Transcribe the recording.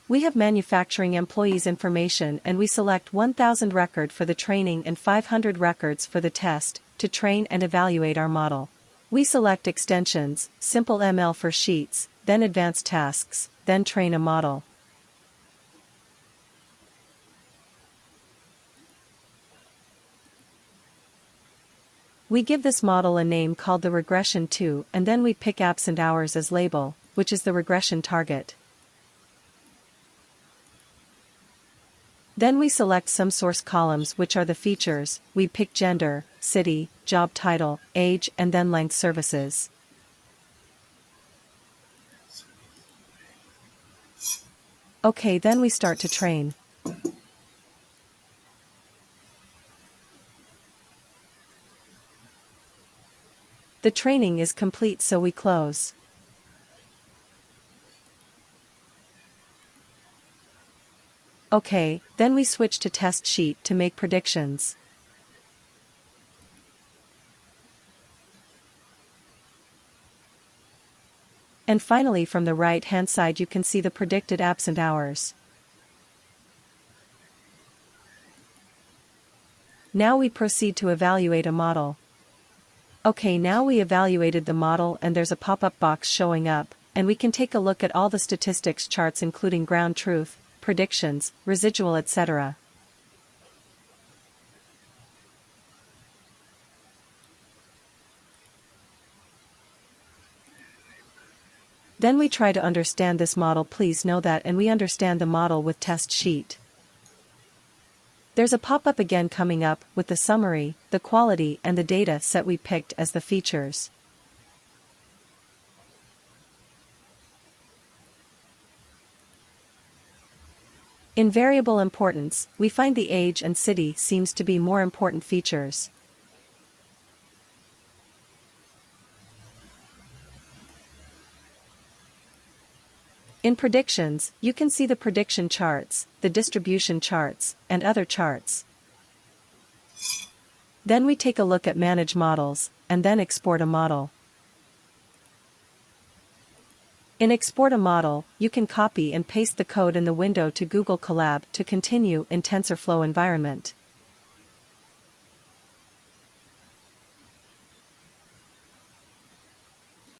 We have manufacturing employees' information and we select 1000 record for the training and 500 records for the test, to train and evaluate our model. We select extensions, simple ML for sheets, then advanced tasks, then train a model. We give this model a name called the regression 2 and then we pick absent hours as label, which is the regression target. Then we select some source columns which are the features, we pick gender, city, job title, age and then length services. Okay, then we start to train. The training is complete so we close. Okay, then we switch to test sheet to make predictions. And finally from the right hand side you can see the predicted absent hours. Now we proceed to evaluate a model. Okay, now we evaluated the model and there's a pop-up box showing up, and we can take a look at all the statistics charts including ground truth, predictions, residual etc. Then we try to understand this model. Please know that and we understand the model with test sheet. There's a pop-up again coming up with the summary, the quality and the data set we picked as the features. In variable importance, we find the age and city seems to be more important features. In predictions, you can see the prediction charts, the distribution charts, and other charts. Then we take a look at manage models, and then export a model. In export a model, you can copy and paste the code in the window to Google Colab to continue in TensorFlow environment.